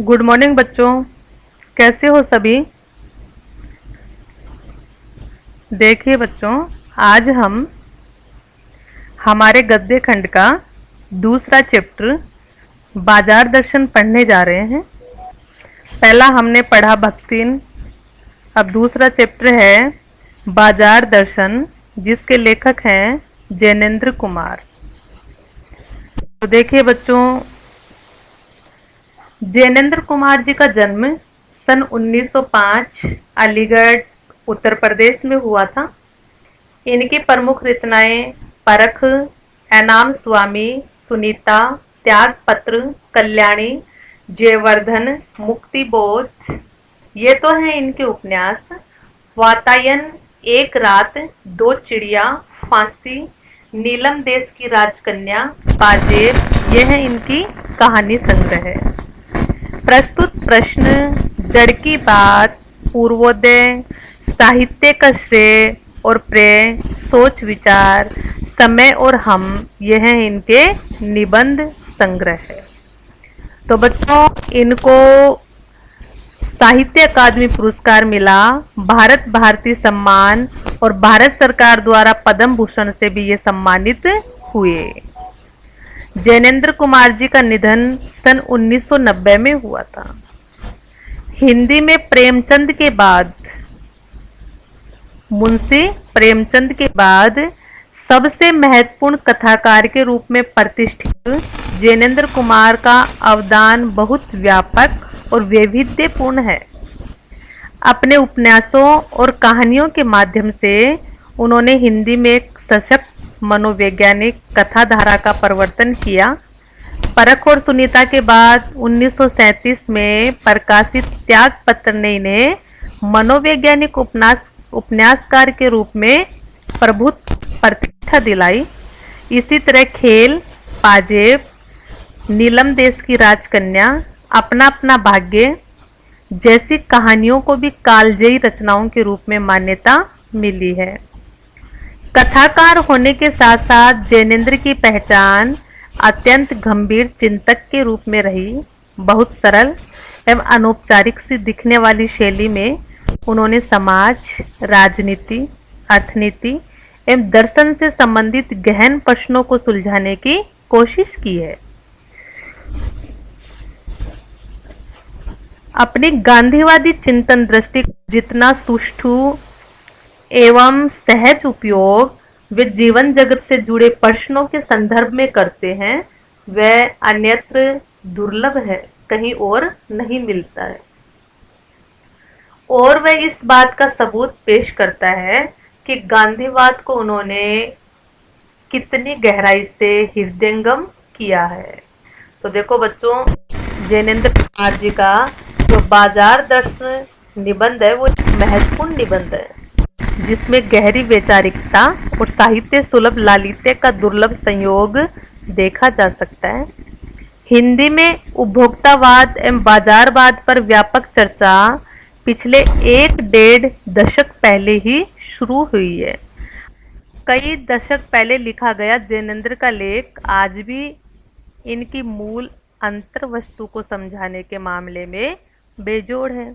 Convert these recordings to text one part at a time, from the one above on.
Good morning बच्चों। कैसे हो सभी। देखिए बच्चों, आज हम हमारे गद्य खंड का दूसरा चैप्टर बाजार दर्शन पढ़ने जा रहे हैं। पहला हमने पढ़ा भक्तिन, अब दूसरा चैप्टर है बाजार दर्शन, जिसके लेखक हैं जैनेन्द्र कुमार। तो देखिए बच्चों, जैनेन्द्र कुमार जी का जन्म सन 1905 अलीगढ़ उत्तर प्रदेश में हुआ था। इनकी प्रमुख रचनाएं परख, एनाम स्वामी, सुनीता, त्याग पत्र, कल्याणी, जयवर्धन, मुक्ति बोध, ये तो हैं इनके उपन्यास। वातायन, एक रात, दो चिड़िया, फांसी, नीलम देश की राजकन्या, पाजेब, यह है इनकी कहानी संग्रह है। प्रस्तुत प्रश्न, जड़ की बात, पूर्वोदय, साहित्य का श्रेय और प्रेय, सोच विचार, समय और हम, यह है इनके निबंध संग्रह है। तो बच्चों, इनको साहित्य अकादमी पुरस्कार मिला, भारत भारती सम्मान और भारत सरकार द्वारा पद्म भूषण से भी ये सम्मानित हुए। जैनेन्द्र कुमार जी का निधन सन 1990 में हुआ था। हिंदी में प्रेमचंद के बाद, मुंशी प्रेमचंद के बाद सबसे महत्वपूर्ण कथाकार के रूप में प्रतिष्ठित जैनेन्द्र कुमार का अवदान बहुत व्यापक और वैविध्यपूर्ण है। अपने उपन्यासों और कहानियों के माध्यम से उन्होंने हिंदी में एक सशक्त मनोवैज्ञानिक कथा धारा का प्रवर्तन किया। परख और सुनीता के बाद 1937 में प्रकाशित त्याग पत्र ने इन्हें मनोवैज्ञानिक उपन्यासकार के रूप में प्रभुत्व प्रतिष्ठा दिलाई। इसी तरह खेल, पाजेब, नीलम देश की राजकन्या, अपना अपना भाग्य जैसी कहानियों को भी कालजयी रचनाओं के रूप में मान्यता मिली है। कथाकार होने के साथ साथ जैनेन्द्र की पहचान अत्यंत गंभीर चिंतक के रूप में रही। बहुत सरल एवं अनौपचारिक सी दिखने वाली शैली में उन्होंने समाज, राजनीति, अर्थनीति एवं दर्शन से संबंधित गहन प्रश्नों को सुलझाने की कोशिश की है। अपनी गांधीवादी चिंतन दृष्टि जितना सुष्ठु एवं सहज उपयोग वे जीवन जगत से जुड़े प्रश्नों के संदर्भ में करते हैं, वह अन्यत्र दुर्लभ है, कहीं और नहीं मिलता है। और वह इस बात का सबूत पेश करता है कि गांधीवाद को उन्होंने कितनी गहराई से हृदयंगम किया है। तो देखो बच्चों, जैनेन्द्र कुमार जी का जो बाजार दर्शन निबंध है वो महत्वपूर्ण निबंध है, जिसमें गहरी वैचारिकता और साहित्य सुलभ लालित्य का दुर्लभ संयोग देखा जा सकता है। हिंदी में उपभोक्तावाद एवं बाजारवाद पर व्यापक चर्चा पिछले 1-1.5 दशक पहले ही शुरू हुई है। कई दशक पहले लिखा गया जैनेन्द्र का लेख आज भी इनकी मूल अंतर वस्तु को समझाने के मामले में बेजोड़ है।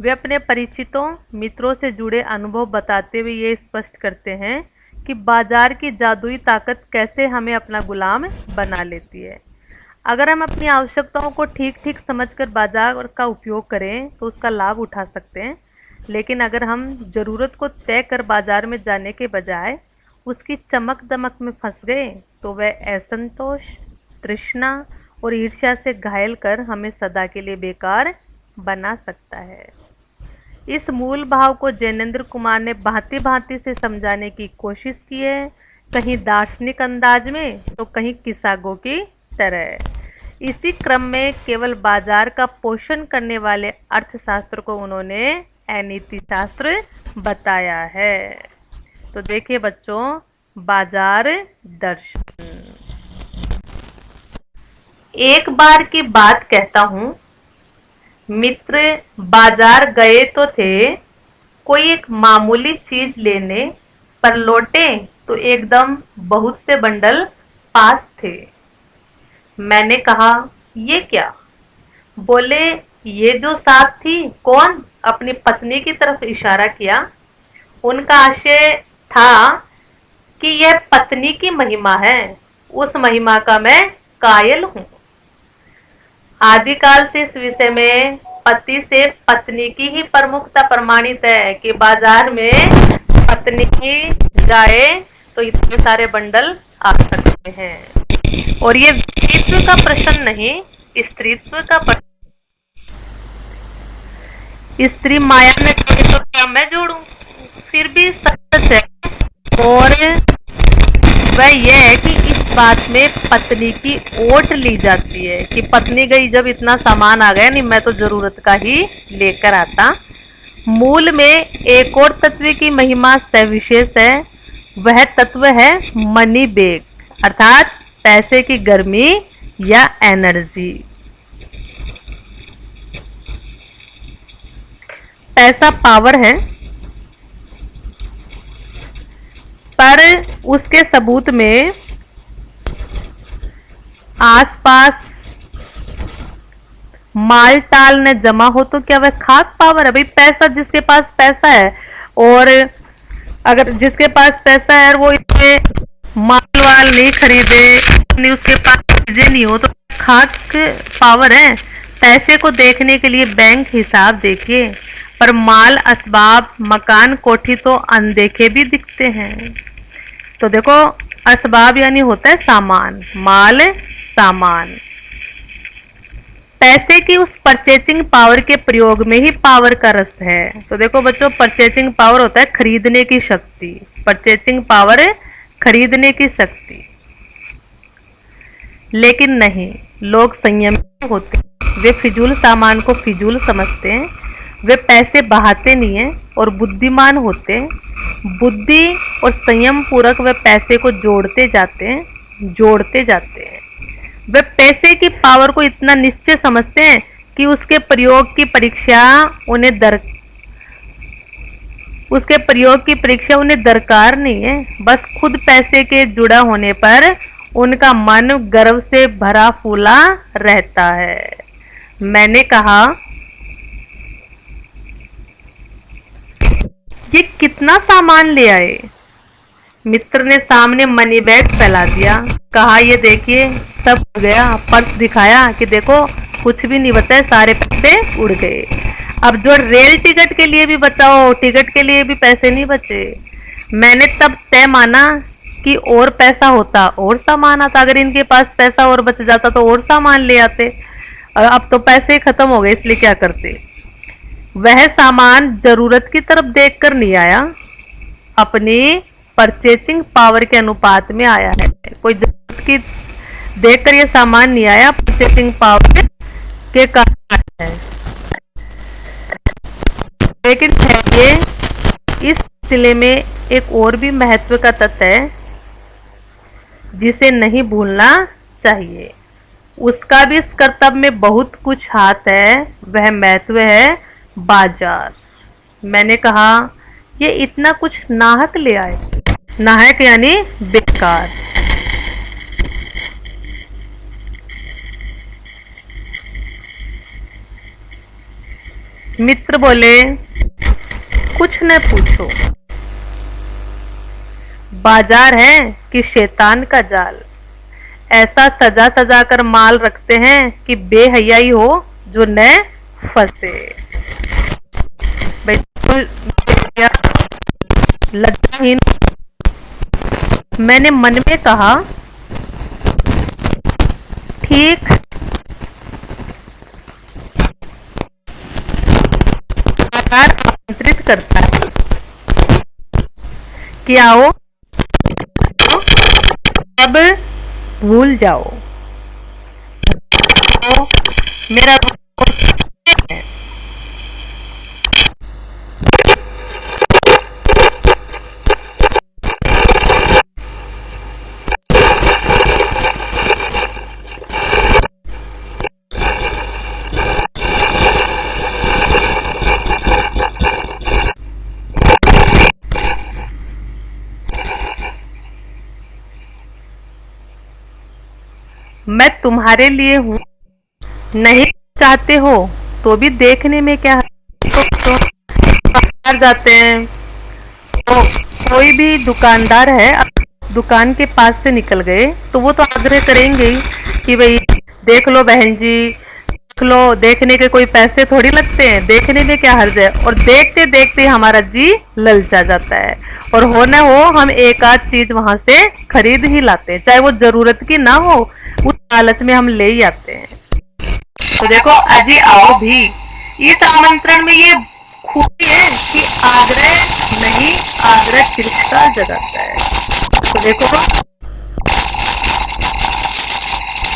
वे अपने परिचितों मित्रों से जुड़े अनुभव बताते हुए ये स्पष्ट करते हैं कि बाजार की जादुई ताकत कैसे हमें अपना गुलाम बना लेती है। अगर हम अपनी आवश्यकताओं को ठीक ठीक समझकर बाजार का उपयोग करें तो उसका लाभ उठा सकते हैं, लेकिन अगर हम ज़रूरत को तय कर बाजार में जाने के बजाय उसकी चमक दमक में फंस गए तो वह असंतोष, तृष्णा और ईर्ष्या से घायल कर हमें सदा के लिए बेकार बना सकता है। इस मूल भाव को जैनेन्द्र कुमार ने भांति भांति से समझाने की कोशिश की है, कहीं दार्शनिक अंदाज में तो कहीं किस्सागो की तरह। इसी क्रम में केवल बाजार का पोषण करने वाले अर्थशास्त्र को उन्होंने अनीति शास्त्र बताया है। तो देखिए बच्चों, बाजार दर्शन। एक बार की बात कहता हूँ, मित्र बाजार गए तो थे कोई एक मामूली चीज लेने, पर लौटे तो एकदम बहुत से बंडल पास थे। मैंने कहा, ये क्या? बोले ये जो साथ थी कौन, अपनी पत्नी की तरफ इशारा किया। उनका आशय था कि यह पत्नी की महिमा है, उस महिमा का मैं कायल हूं। आदिकाल से इस विषय में पति से पत्नी की ही प्रमुखता प्रमाणित है कि बाजार में पत्नी ही जाए तो इतने सारे बंडल आ सकते हैं। और ये स्त्रीत्व का प्रश्न नहीं, स्त्रीत्व का प्रश्न। स्त्री माया में जोड़े तो क्या मैं जोड़ूं, फिर भी सच है। और वह यह है कि इस बात में पत्नी की ओट ली जाती है कि पत्नी गई जब इतना सामान आ गया, नहीं मैं तो जरूरत का ही लेकर आता। मूल में एक और तत्व की महिमा सविशेष है, वह तत्व है मनी बेग, अर्थात पैसे की गर्मी या एनर्जी। पैसा पावर है, पर उसके सबूत में आसपास माल टाल न जमा हो तो क्या वह खाक पावर है। भाई पैसा, जिसके पास पैसा है, और अगर जिसके पास पैसा है वो इतने माल वाल नहीं खरीदे, नहीं उसके पास चीजें नहीं हो तो खाक पावर है। पैसे को देखने के लिए बैंक हिसाब देखिए, पर माल असबाब मकान कोठी तो अनदेखे भी दिखते हैं। तो देखो असबाब यानी होता है सामान, माल सामान। पैसे की उस परचेसिंग पावर के प्रयोग में ही पावर का रस है। तो देखो बच्चों, परचेसिंग पावर होता है खरीदने की शक्ति, परचेसिंग पावर है खरीदने की शक्ति। लेकिन नहीं, लोग संयमी होते हैं, वे फिजूल सामान को फिजूल समझते हैं, वे पैसे बहाते नहीं हैं और बुद्धिमान होते हैं। बुद्धि और संयम पूर्वक वे पैसे को जोड़ते जाते हैं, जोड़ते जाते हैं। वे पैसे की पावर को इतना निश्चय समझते हैं कि उसके प्रयोग की परीक्षा उन्हें दरकार नहीं है। बस खुद पैसे के जुड़ा होने पर उनका मन गर्व से भरा फूला रहता है। मैंने कहा, ये कितना सामान ले आए? मित्र ने सामने मनी बैग फैला दिया, कहा ये देखिए सब उड़ गया। पर्स दिखाया कि देखो कुछ भी नहीं बचा, सारे पैसे उड़ गए। अब जो रेल टिकट के लिए भी बचा हो, टिकट के लिए भी पैसे नहीं बचे। मैंने तब तय माना कि और पैसा होता और सामान आता, अगर इनके पास पैसा और बच जाता तो और सामान ले आते। अब तो पैसे खत्म हो गए, इसलिए क्या करते। वह सामान जरूरत की तरफ देखकर नहीं आया, अपनी परचेसिंग पावर के अनुपात में आया है। कोई जरूरत की देखकर ये सामान नहीं आया, परचेसिंग पावर के कारण है। लेकिन ये इस सिलसिले में एक और भी महत्व का तथ्य है जिसे नहीं भूलना चाहिए। उसका भी इस कर्तव्य में बहुत कुछ हाथ है, वह महत्व है बाजार। मैंने कहा, ये इतना कुछ नाहक ले आए। नाहक यानी बेकार। मित्र बोले, कुछ न पूछो, बाजार है कि शैतान का जाल। ऐसा सजा सजा कर माल रखते हैं कि बेहयाई हो जो न फंसे। लज्जाहीन। मैंने मन में कहा, ठीक आमंत्रित करता है कि आओ, अब भूल जाओ। तो मेरा मैं तुम्हारे लिए हूं, नहीं चाहते हो तो भी देखने में क्या है। तो बाहर जाते हैं तो कोई भी दुकानदार है, दुकान के पास से निकल गए तो वो तो आग्रह करेंगे ही कि भाई देख लो बहन जी, देख लो, देखने के कोई पैसे थोड़ी लगते हैं, देखने में क्या हर्ज है। और देखते देखते हमारा जी ललचा जाता है और हो न हो हम एक आध चीज वहां से खरीद ही लाते हैं, चाहे वो जरूरत की ना हो, उस लालच में हम ले ही आते हैं। तो देखो अजी आओ भी, इस आमंत्रण में ये खूबी है कि आग्रह नहीं, आग्रह चिरता जगाता है। तो देखो,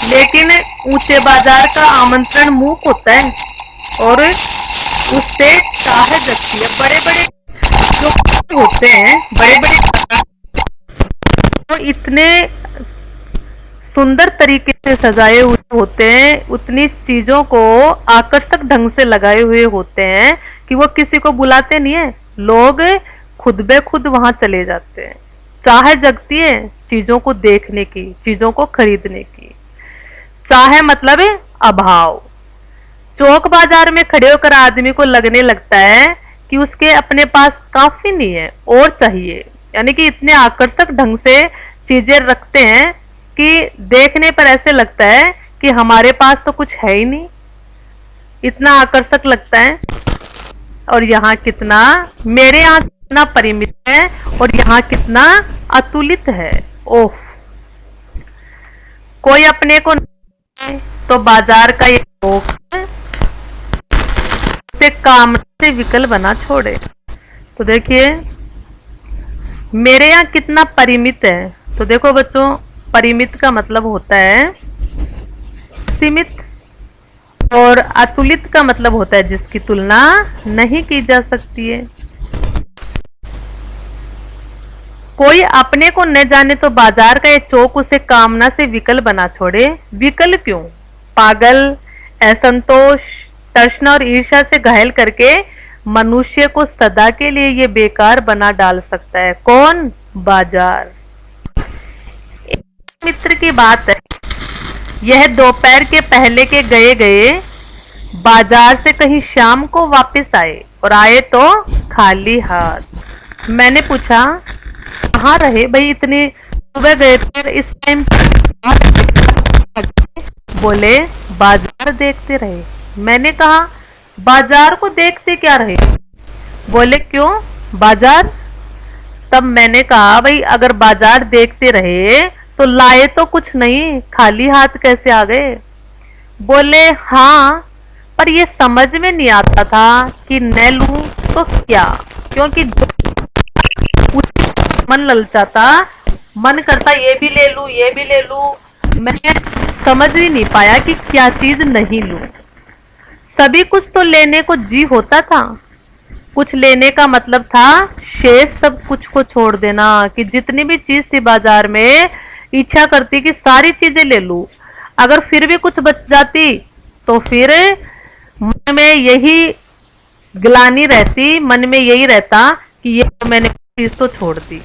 लेकिन ऊंचे बाजार का आमंत्रण मूक होता है और उससे चाह जगती है। बड़े बड़े जो होते हैं, बड़े बड़े तो इतने सुंदर तरीके से सजाए हुए होते हैं, उतनी चीजों को आकर्षक ढंग से लगाए हुए होते हैं कि वो किसी को बुलाते नहीं है, लोग खुद बे खुद वहां चले जाते हैं। चाह जगती है चीजों को देखने की, चीजों को खरीदने की। चाह मतलब है अभाव। चौक बाजार में खड़े होकर आदमी को लगने लगता है कि उसके अपने पास काफी नहीं है और चाहिए, यानी कि इतने आकर्षक ढंग से चीजें रखते हैं कि देखने पर ऐसे लगता है कि हमारे पास तो कुछ है ही नहीं, इतना आकर्षक लगता है। और यहाँ कितना, मेरे यहाँ कितना परिमित है और यहाँ कितना अतुलित है। ओह, कोई अपने को नहीं तो बाजार का ये लोग से काम से विकल बना छोड़े। तो देखिए मेरे यहाँ कितना परिमित है। तो देखो बच्चों, परिमित का मतलब होता है सीमित और अतुलित का मतलब होता है जिसकी तुलना नहीं की जा सकती है। कोई अपने को न जाने तो बाजार का ये चौक उसे कामना से विकल बना छोड़े। विकल क्यों? पागल, असंतोष, तृष्णा और ईर्ष्या से घायल करके मनुष्य को सदा के लिए ये बेकार बना डाल सकता है। कौन? बाजार। मित्र की बात है, यह दोपहर के पहले के गए गए बाजार से कहीं शाम को वापस आए और आए तो खाली हाथ। मैंने पूछा कहाँ रहे भाई, इतने सुबह गए थे, इस टाइम? बोले बाजार देखते रहे। मैंने कहा बाजार को देखते क्या रहे? बोले क्यों बाजार? तब मैंने कहा भाई अगर बाजार देखते रहे तो लाए तो कुछ नहीं, खाली हाथ कैसे आ गए? बोले हाँ, पर ये समझ में नहीं आता था कि न लूं तो क्या, क्योंकि मन ललचाता, मन करता ये भी ले लूं, ये भी ले लूं। मैं समझ ही नहीं पाया कि क्या चीज नहीं लूं। सभी कुछ तो लेने को जी होता था। कुछ लेने का मतलब था शेष सब कुछ को छोड़ देना, कि जितनी भी चीज थी बाजार में इच्छा करती कि सारी चीजें ले लूं। अगर फिर भी कुछ बच जाती तो फिर मन में यही ग्लानि रहती, मन में यही रहता कि ये तो मैंने चीज तो छोड़ दी।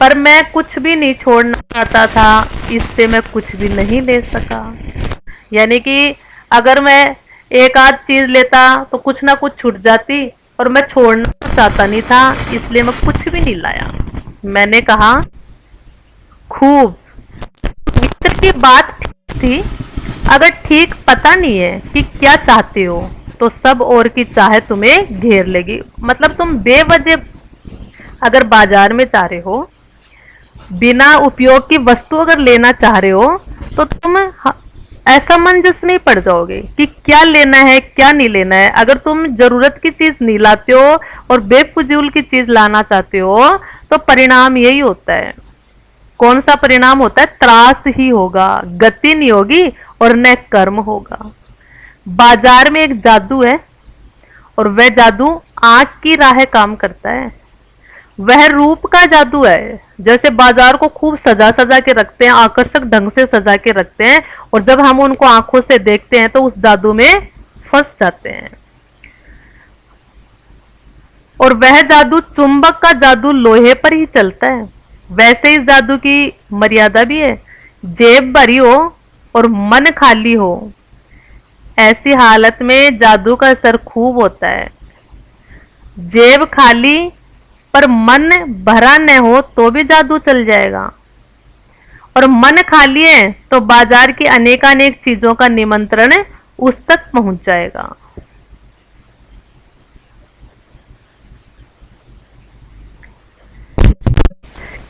पर मैं कुछ भी नहीं छोड़ना चाहता था, इससे मैं कुछ भी नहीं ले सका। यानी कि अगर मैं एक आध चीज लेता तो कुछ ना कुछ छूट जाती और मैं छोड़ना चाहता नहीं था, इसलिए मैं कुछ भी नहीं लाया। मैंने कहा खूब, मित्र की बात ठीक थी। अगर ठीक पता नहीं है कि क्या चाहते हो तो सब और की चाहे तुम्हें घेर लेगी। मतलब तुम बेवजह अगर बाजार में जा रहे हो, बिना उपयोग की वस्तु अगर लेना चाह रहे हो तो तुम असमंजस में पड़ जाओगे कि क्या लेना है क्या नहीं लेना है। अगर तुम जरूरत की चीज नहीं लाते हो और बेफजूल की चीज लाना चाहते हो तो परिणाम यही होता है। कौन सा परिणाम होता है? त्रास ही होगा, गति नहीं होगी और न कर्म होगा। बाजार में एक जादू है और वह जादू आंख की राह काम करता है। वह रूप का जादू है। जैसे बाजार को खूब सजा सजा के रखते हैं, आकर्षक ढंग से सजा के रखते हैं, और जब हम उनको आंखों से देखते हैं तो उस जादू में फंस जाते हैं। और वह जादू चुंबक का जादू लोहे पर ही चलता है। वैसे इस जादू की मर्यादा भी है। जेब भरी हो और मन खाली हो ऐसी हालत में जादू का असर खूब होता है। जेब खाली पर मन भरा न हो तो भी जादू चल जाएगा, और मन खाली है तो बाजार की अनेकानेक चीजों का निमंत्रण उस तक पहुंच जाएगा।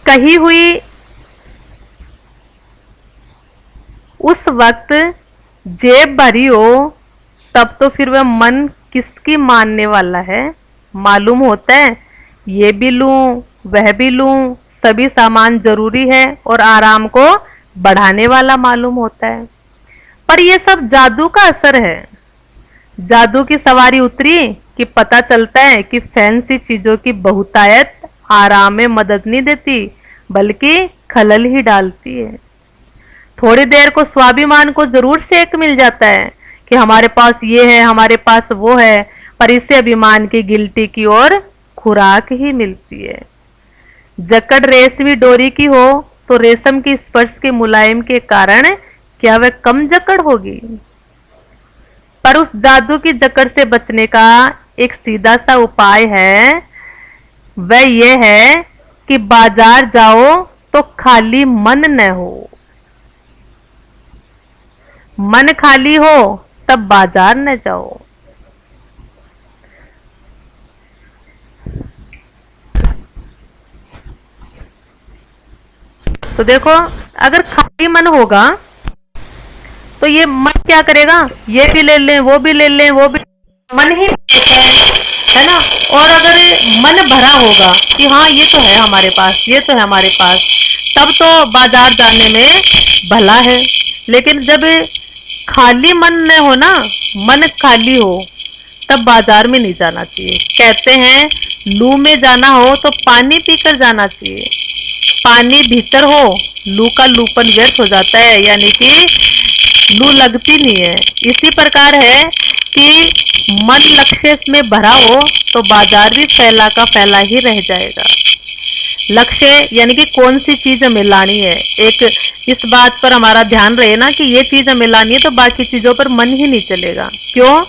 कही हुई उस वक्त जेब भरी हो तब तो फिर वह मन किसकी मानने वाला है। मालूम होता है ये भी लूं वह भी लूं, सभी सामान जरूरी है और आराम को बढ़ाने वाला मालूम होता है। पर यह सब जादू का असर है। जादू की सवारी उतरी कि पता चलता है कि फैंसी चीजों की बहुतायत आराम में मदद नहीं देती बल्कि खलल ही डालती है। थोड़ी देर को स्वाभिमान को जरूर सेक मिल जाता है कि हमारे पास ये है हमारे पास वो है, पर इससे अभिमान की गिल्टी की ओर खुराक ही मिलती है। जकड़ रेशमी डोरी की हो तो रेशम की स्पर्श के मुलायम के कारण क्या वह कम जकड़ होगी। पर उस जादू की जकड़ से बचने का एक सीधा सा उपाय है, वह यह है कि बाजार जाओ तो खाली मन न हो। मन खाली हो तब बाजार न जाओ। तो देखो, अगर खाली मन होगा तो ये मन क्या करेगा, ये भी ले लें वो भी ले लें वो भी, मन ही है ना। और अगर मन भरा होगा कि हाँ ये तो है हमारे पास ये तो है हमारे पास, तब तो बाजार जाने में भला है। लेकिन जब खाली मन न हो ना, मन खाली हो, तब बाजार में नहीं जाना चाहिए। कहते हैं लू में जाना हो तो पानी पीकर जाना चाहिए। पानी भीतर हो लू का लूपन व्यर्थ हो जाता है, यानी कि लू लगती नहीं है। इसी प्रकार है कि मन लक्ष्य में भरा हो तो बाजार भी फैला का फैला ही रह जाएगा। लक्ष्य यानी कि कौन सी चीज हमें लानी है, एक इस बात पर हमारा ध्यान रहे ना कि ये चीज हमें लानी है, तो बाकी चीजों पर मन ही नहीं चलेगा। क्यों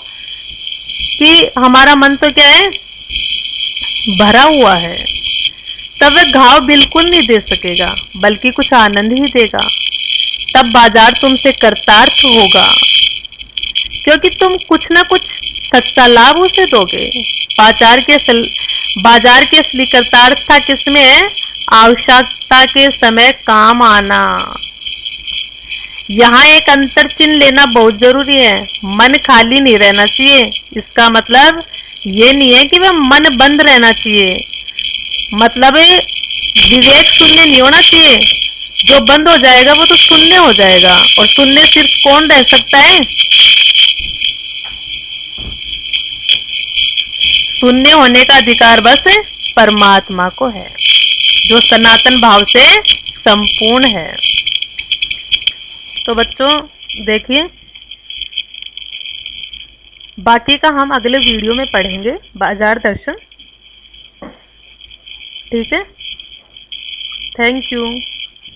कि हमारा मन तो क्या है, भरा हुआ है। तब वह घाव बिल्कुल नहीं दे सकेगा बल्कि कुछ आनंद ही देगा। तब बाजार तुमसे कृतार्थ होगा क्योंकि तुम कुछ ना कुछ सच्चा लाभ उसे दोगे। बाजार के असली कृतार्थता किसमें है, आवश्यकता के समय काम आना। यहाँ एक अंतर चिन्ह लेना बहुत जरूरी है। मन खाली नहीं रहना चाहिए, इसका मतलब ये नहीं है कि वह मन बंद रहना चाहिए। मतलब विवेक शून्य नहीं होना चाहिए। जो बंद हो जाएगा वो तो शून्य हो जाएगा, और शून्य सिर्फ कौन रह सकता है, शून्य होने का अधिकार बस परमात्मा को है जो सनातन भाव से संपूर्ण है। तो बच्चों देखिए, बाकी का हम अगले वीडियो में पढ़ेंगे, बाजार दर्शन। ठीक है, थैंक यू।